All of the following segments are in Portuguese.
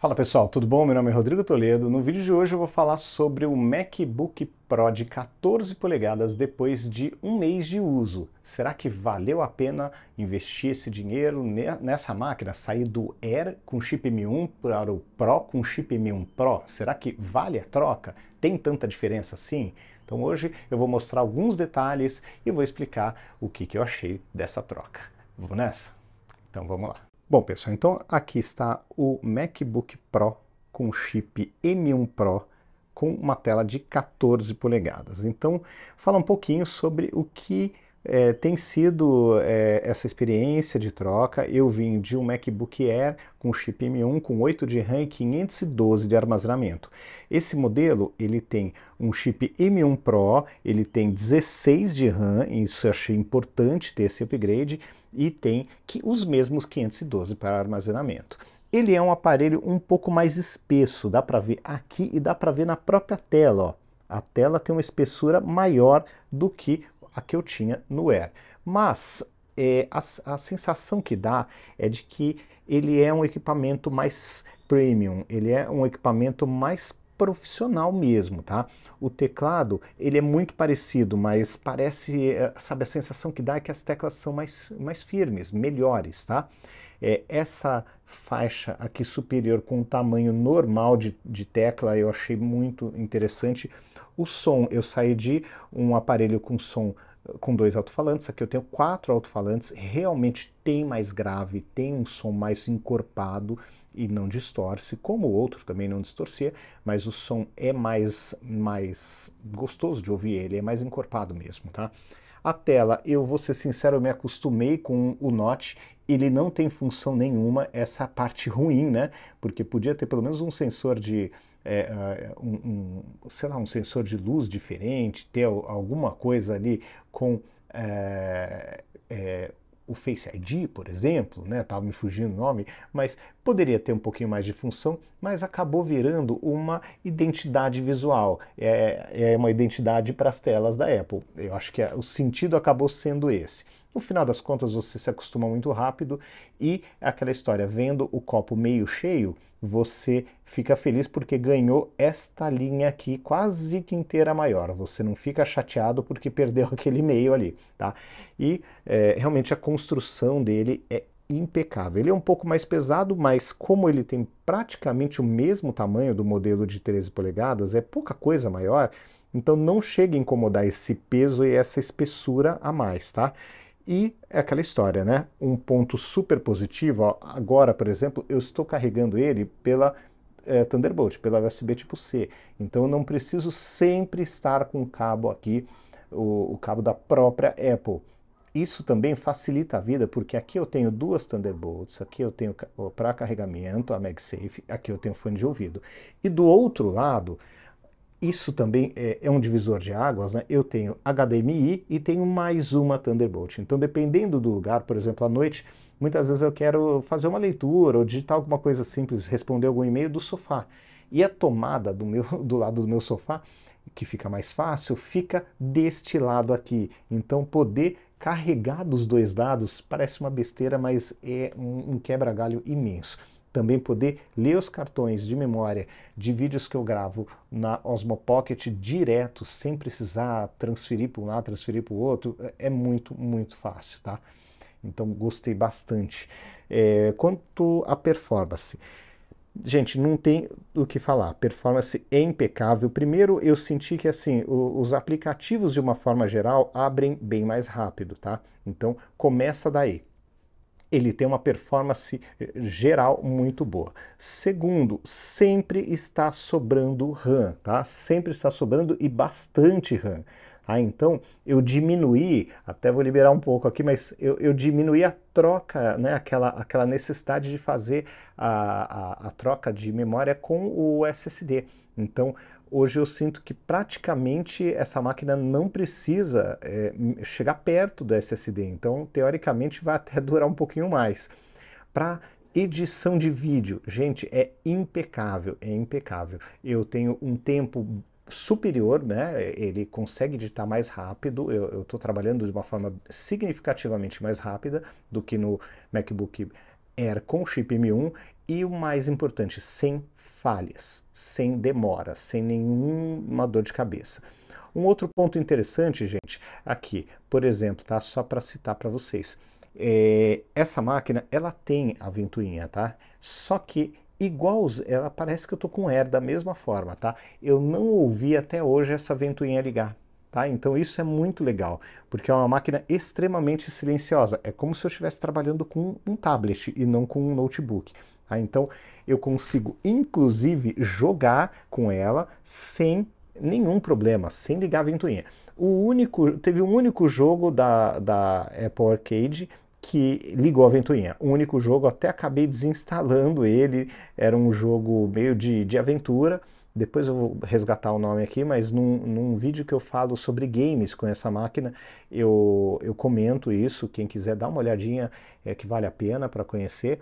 Fala pessoal, tudo bom? Meu nome é Rodrigo Toledo. No vídeo de hoje eu vou falar sobre o MacBook Pro de 14 polegadas depois de um mês de uso. Será que valeu a pena investir esse dinheiro nessa máquina? Sair do Air com chip M1 para o Pro com chip M1 Pro? Será que vale a troca? Tem tanta diferença assim? Então hoje eu vou mostrar alguns detalhes e vou explicar o que eu achei dessa troca. Vamos nessa? Então vamos lá. Bom, pessoal, então aqui está o MacBook Pro com chip M1 Pro com uma tela de 14 polegadas. Então, fala um pouquinho sobre o que tem sido essa experiência de troca. Eu vim de um MacBook Air com chip M1 com 8 de RAM e 512 de armazenamento. Esse modelo ele tem um chip M1 Pro, ele tem 16 de RAM, isso eu achei importante ter esse upgrade, e tem os mesmos 512 para armazenamento. Ele é um aparelho um pouco mais espesso, dá para ver aqui e dá para ver na própria tela. Ó. A tela tem uma espessura maior do que a que eu tinha no Air. Mas a sensação que dá é de que ele é um equipamento mais premium, ele é um equipamento mais profissional mesmo, tá? O teclado, ele é muito parecido, mas parece, sabe, a sensação que dá é que as teclas são mais firmes, melhores, tá? Essa faixa aqui superior com o tamanho normal de tecla eu achei muito interessante. O som, eu saí de um aparelho com som com 2 alto-falantes, aqui eu tenho 4 alto-falantes, realmente tem mais grave, tem um som mais encorpado e não distorce, como o outro também não distorcia, mas o som é mais gostoso de ouvir ele, é mais encorpado mesmo, tá? A tela, eu vou ser sincero, eu me acostumei com o Notch, ele não tem função nenhuma, essa parte ruim, né? Porque podia ter pelo menos um sensor de sei lá, um sensor de luz diferente, ter alguma coisa ali com o Face ID, por exemplo, né? Tava me fugindo o nome, mas poderia ter um pouquinho mais de função, mas acabou virando uma identidade visual, é uma identidade para as telas da Apple. Eu acho que o sentido acabou sendo esse. No final das contas, você se acostuma muito rápido e aquela história, vendo o copo meio cheio, você fica feliz porque ganhou esta linha aqui quase que inteira maior. Você não fica chateado porque perdeu aquele meio ali, tá? E realmente a construção dele é impecável. Ele é um pouco mais pesado, mas como ele tem praticamente o mesmo tamanho do modelo de 13 polegadas, é pouca coisa maior, então não chega a incomodar esse peso e essa espessura a mais, tá? E é aquela história, né? Um ponto super positivo, ó, agora, por exemplo, eu estou carregando ele pela Thunderbolt, pela USB tipo C. Então eu não preciso sempre estar com o cabo aqui, o cabo da própria Apple. Isso também facilita a vida, porque aqui eu tenho duas Thunderbolts, aqui eu tenho para carregamento, a MagSafe, aqui eu tenho fone de ouvido. E do outro lado, isso também é um divisor de águas, né? Eu tenho HDMI e tenho mais uma Thunderbolt. Então, dependendo do lugar, por exemplo, à noite, muitas vezes eu quero fazer uma leitura ou digitar alguma coisa simples, responder algum e-mail do sofá. E a tomada do lado do meu sofá, que fica mais fácil, fica deste lado aqui. Então, poder carregar dos dois lados parece uma besteira, mas é um quebra-galho imenso. Também poder ler os cartões de memória de vídeos que eu gravo na Osmo Pocket direto, sem precisar transferir para um lado, transferir para o outro, é muito, muito fácil, tá? Então gostei bastante. Quanto à performance, gente, não tem o que falar, a performance é impecável. Primeiro, eu senti que assim, os aplicativos de uma forma geral abrem bem mais rápido, tá? Então começa daí. Ele tem uma performance geral muito boa. Segundo, sempre está sobrando RAM, tá? Sempre está sobrando e bastante RAM. Então, eu diminuí, até vou liberar um pouco aqui, mas eu diminuí a troca, né? Aquela necessidade de fazer a troca de memória com o SSD. Então, hoje eu sinto que praticamente essa máquina não precisa chegar perto do SSD, então teoricamente vai até durar um pouquinho mais. Para edição de vídeo, gente, é impecável, é impecável. Eu tenho um tempo superior, né? Ele consegue editar mais rápido. Eu estou trabalhando de uma forma significativamente mais rápida do que no MacBook Air com chip M1 e o mais importante, sem falhas, sem demora, sem nenhuma dor de cabeça. Um outro ponto interessante, gente, aqui, por exemplo, tá? Só para citar para vocês, essa máquina ela tem a ventoinha, tá? Só que igual, ela parece que eu tô com Air da mesma forma, tá? Eu não ouvi até hoje essa ventoinha ligar. Tá? Então isso é muito legal, porque é uma máquina extremamente silenciosa. É como se eu estivesse trabalhando com um tablet e não com um notebook. Tá? Então eu consigo, inclusive, jogar com ela sem nenhum problema, sem ligar a ventoinha. Teve um único jogo da Apple Arcade que ligou a ventoinha. O único jogo, até acabei desinstalando ele, era um jogo meio de aventura. Depois eu vou resgatar o nome aqui, mas num vídeo que eu falo sobre games com essa máquina, eu comento isso. Quem quiser dar uma olhadinha, que vale a pena para conhecer.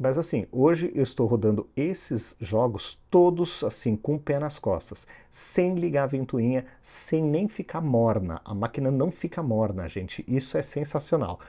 Mas assim, hoje eu estou rodando esses jogos todos assim, com o pé nas costas, sem ligar a ventoinha, sem nem ficar morna. A máquina não fica morna, gente. Isso é sensacional.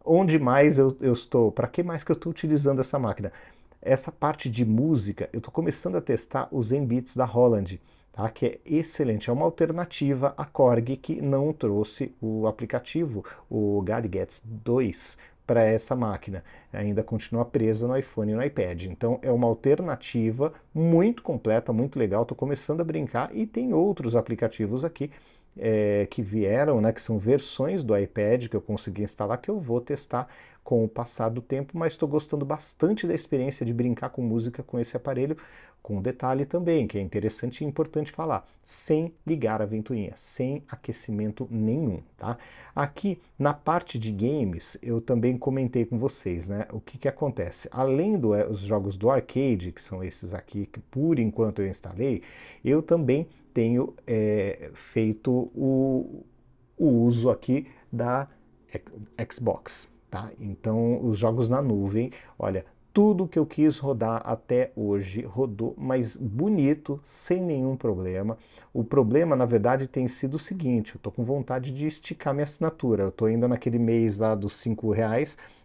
Onde mais eu estou? Para que mais que eu estou utilizando essa máquina? Essa parte de música, eu estou começando a testar os Zen Beats da Holland, tá? Que é excelente, é uma alternativa à Korg que não trouxe o aplicativo, o Gadgets 2, para essa máquina. Ainda continua presa no iPhone e no iPad. Então é uma alternativa muito completa, muito legal. Estou começando a brincar e tem outros aplicativos aqui que vieram, né, que são versões do iPad que eu consegui instalar, que eu vou testar com o passar do tempo, mas estou gostando bastante da experiência de brincar com música com esse aparelho, com um detalhe também, que é interessante e importante falar, sem ligar a ventoinha, sem aquecimento nenhum, tá? Aqui, na parte de games, eu também comentei com vocês, né, o que acontece. Além dos jogos do arcade, que são esses aqui, que por enquanto eu instalei, eu também tenho feito o uso aqui da Xbox, tá? Então, os jogos na nuvem, olha, tudo que eu quis rodar até hoje rodou, mas bonito, sem nenhum problema. O problema, na verdade, tem sido o seguinte, eu tô com vontade de esticar minha assinatura. Eu tô ainda naquele mês lá dos R$ 5,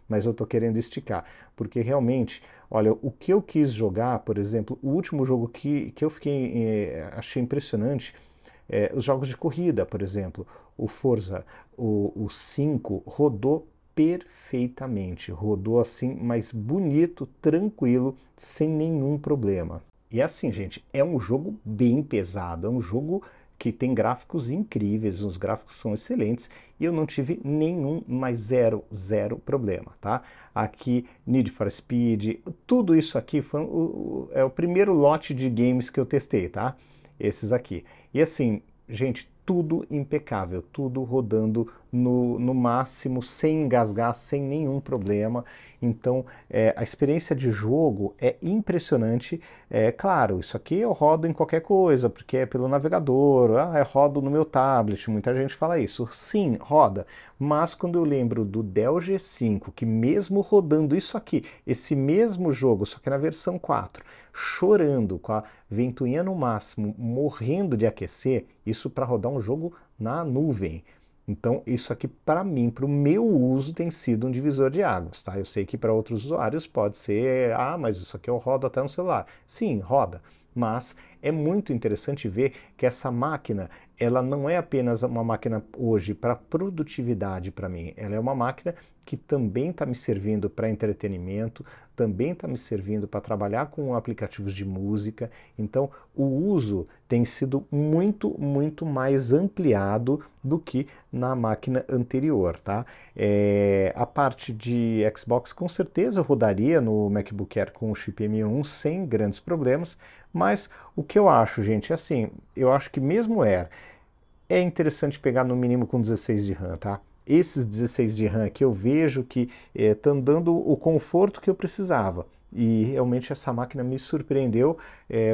mas eu tô querendo esticar, porque realmente, olha, o que eu quis jogar, por exemplo, o último jogo que eu achei impressionante, os jogos de corrida, por exemplo, o Forza, o 5 rodou perfeitamente, rodou assim, mas bonito, tranquilo, sem nenhum problema. E assim, gente, é um jogo bem pesado, é um jogo que tem gráficos incríveis, os gráficos são excelentes e eu não tive nenhum, mais zero problema, tá? Aqui, Need for Speed, tudo isso aqui é o primeiro lote de games que eu testei, tá? Esses aqui. E assim, gente, tudo impecável, tudo rodando no máximo, sem engasgar, sem nenhum problema. Então, a experiência de jogo é impressionante. Claro, isso aqui eu rodo em qualquer coisa, porque é pelo navegador, eu rodo no meu tablet, muita gente fala isso. Sim, roda, mas quando eu lembro do Dell G5, que mesmo rodando isso aqui, esse mesmo jogo, só que na versão 4, chorando, com a ventoinha no máximo, morrendo de aquecer, isso para rodar um jogo na nuvem. Então, isso aqui, para mim, para o meu uso, tem sido um divisor de águas, tá? Eu sei que para outros usuários pode ser, mas isso aqui eu rodo até no celular. Sim, roda, mas é muito interessante ver que essa máquina, ela não é apenas uma máquina hoje para produtividade para mim, ela é uma máquina que também está me servindo para entretenimento, também está me servindo para trabalhar com aplicativos de música. Então, o uso tem sido muito mais ampliado do que na máquina anterior, tá? A parte de Xbox, com certeza eu rodaria no MacBook Air com o chip M1 sem grandes problemas, mas o que eu acho, gente, é assim, eu acho que mesmo Air é interessante pegar no mínimo com 16 de RAM, tá? Esses 16 de RAM que eu vejo que estão dando o conforto que eu precisava. E realmente essa máquina me surpreendeu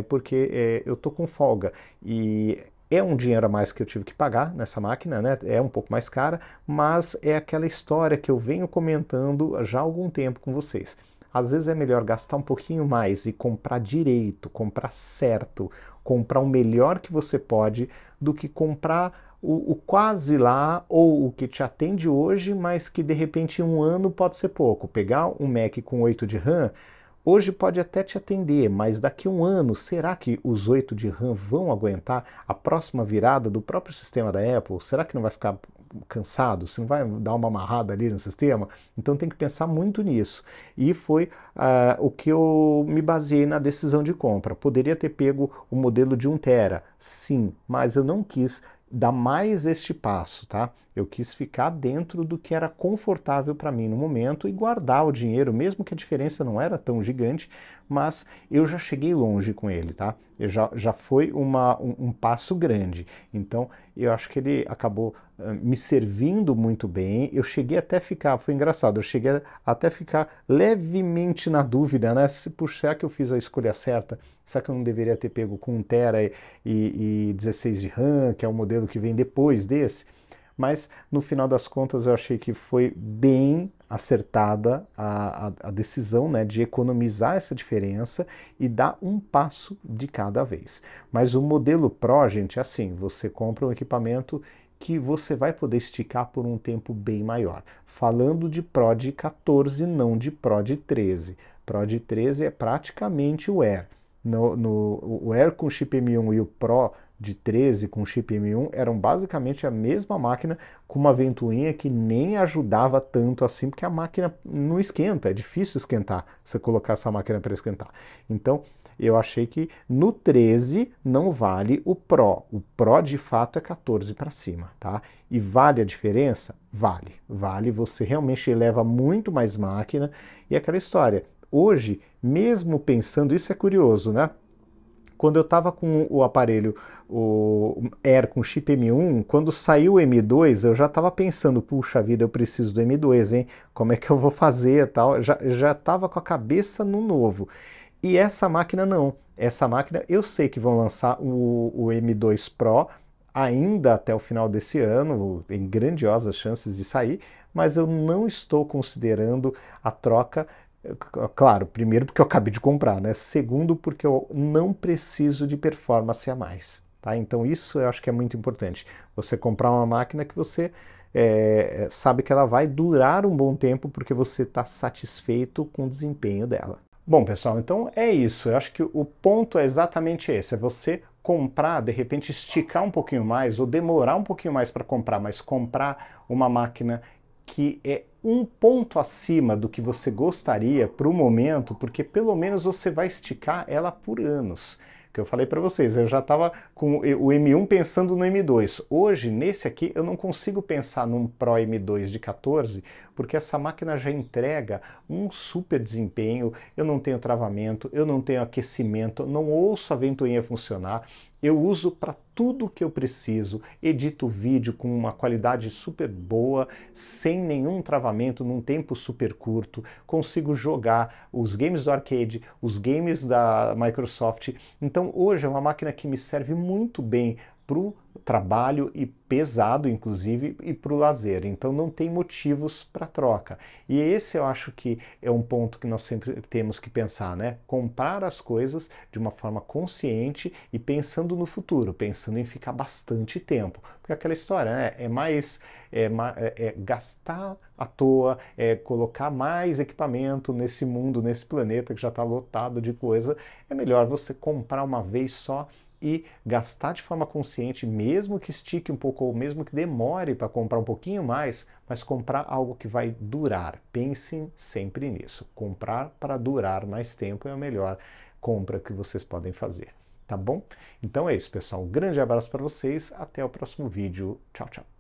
porque eu tô com folga. E é um dinheiro a mais que eu tive que pagar nessa máquina, né? É um pouco mais cara, mas é aquela história que eu venho comentando já há algum tempo com vocês. Às vezes é melhor gastar um pouquinho mais e comprar direito, comprar certo, comprar o melhor que você pode, do que comprar o quase lá ou o que te atende hoje, mas que de repente em um ano pode ser pouco. Pegar um Mac com 8 de RAM, hoje pode até te atender, mas daqui a um ano, será que os 8 de RAM vão aguentar a próxima virada do próprio sistema da Apple? Será que não vai ficar cansado? Você não vai dar uma amarrada ali no sistema? Então tem que pensar muito nisso. E foi o que eu me baseei na decisão de compra. Poderia ter pego o modelo de 1 tera, sim, mas eu não quis dar mais este passo, tá? Eu quis ficar dentro do que era confortável para mim no momento e guardar o dinheiro, mesmo que a diferença não era tão gigante, mas eu já cheguei longe com ele, tá? Já foi um passo grande. Então, eu acho que ele acabou me servindo muito bem. Eu cheguei até a ficar, foi engraçado, eu cheguei até ficar levemente na dúvida, né? Se, puxa, será que eu fiz a escolha certa? Será que eu não deveria ter pego com 1 tera e 16 de RAM, que é o modelo que vem depois desse? Mas no final das contas eu achei que foi bem acertada a decisão, né, de economizar essa diferença e dar um passo de cada vez. Mas o modelo Pro, gente, é assim, você compra um equipamento que você vai poder esticar por um tempo bem maior. Falando de Pro de 14, não de Pro de 13. Pro de 13 é praticamente o Air. O Air com chip M1 e o Pro de 13 com chip M1 eram basicamente a mesma máquina com uma ventoinha que nem ajudava tanto assim, porque a máquina não esquenta, é difícil esquentar, você colocar essa máquina para esquentar. Então, eu achei que no 13 não vale o Pro. O Pro de fato é 14 para cima, tá? E vale a diferença? Vale. Vale, você realmente eleva muito mais máquina e aquela história. Hoje, mesmo pensando, isso é curioso, né? Quando eu estava com o aparelho, o Air com chip M1, quando saiu o M2, eu já estava pensando, puxa vida, eu preciso do M2, hein? Como é que eu vou fazer e tal? Já estava com a cabeça no novo. E essa máquina não. Essa máquina, eu sei que vão lançar o M2 Pro ainda até o final desse ano, tem grandiosas chances de sair, mas eu não estou considerando a troca. Claro, primeiro porque eu acabei de comprar, né? Segundo porque eu não preciso de performance a mais, tá? Então isso eu acho que é muito importante. Você comprar uma máquina que você sabe que ela vai durar um bom tempo porque você está satisfeito com o desempenho dela. Bom, pessoal, então é isso. Eu acho que o ponto é exatamente esse, é você comprar, de repente esticar um pouquinho mais ou demorar um pouquinho mais para comprar, mas comprar uma máquina que é um ponto acima do que você gostaria para o momento, porque pelo menos você vai esticar ela por anos. Que eu falei para vocês, eu já estava com o M1 pensando no M2. Hoje, nesse aqui, eu não consigo pensar num Pro M2 de 14, porque essa máquina já entrega um super desempenho, eu não tenho travamento, eu não tenho aquecimento, não ouço a ventoinha funcionar, eu uso para tudo que eu preciso, edito vídeo com uma qualidade super boa, sem nenhum travamento, num tempo super curto, consigo jogar os games do arcade, os games da Microsoft. Então hoje é uma máquina que me serve muito bem para o trabalho e pesado, inclusive, e para o lazer. Então não tem motivos para troca. E esse eu acho que é um ponto que nós sempre temos que pensar, né? Comprar as coisas de uma forma consciente e pensando no futuro, pensando em ficar bastante tempo. Porque aquela história, né? É gastar à toa, é colocar mais equipamento nesse mundo, nesse planeta que já está lotado de coisa. É melhor você comprar uma vez só e gastar de forma consciente, mesmo que estique um pouco ou mesmo que demore para comprar um pouquinho mais, mas comprar algo que vai durar. Pensem sempre nisso. Comprar para durar mais tempo é a melhor compra que vocês podem fazer. Tá bom? Então é isso, pessoal. Um grande abraço para vocês. Até o próximo vídeo. Tchau, tchau.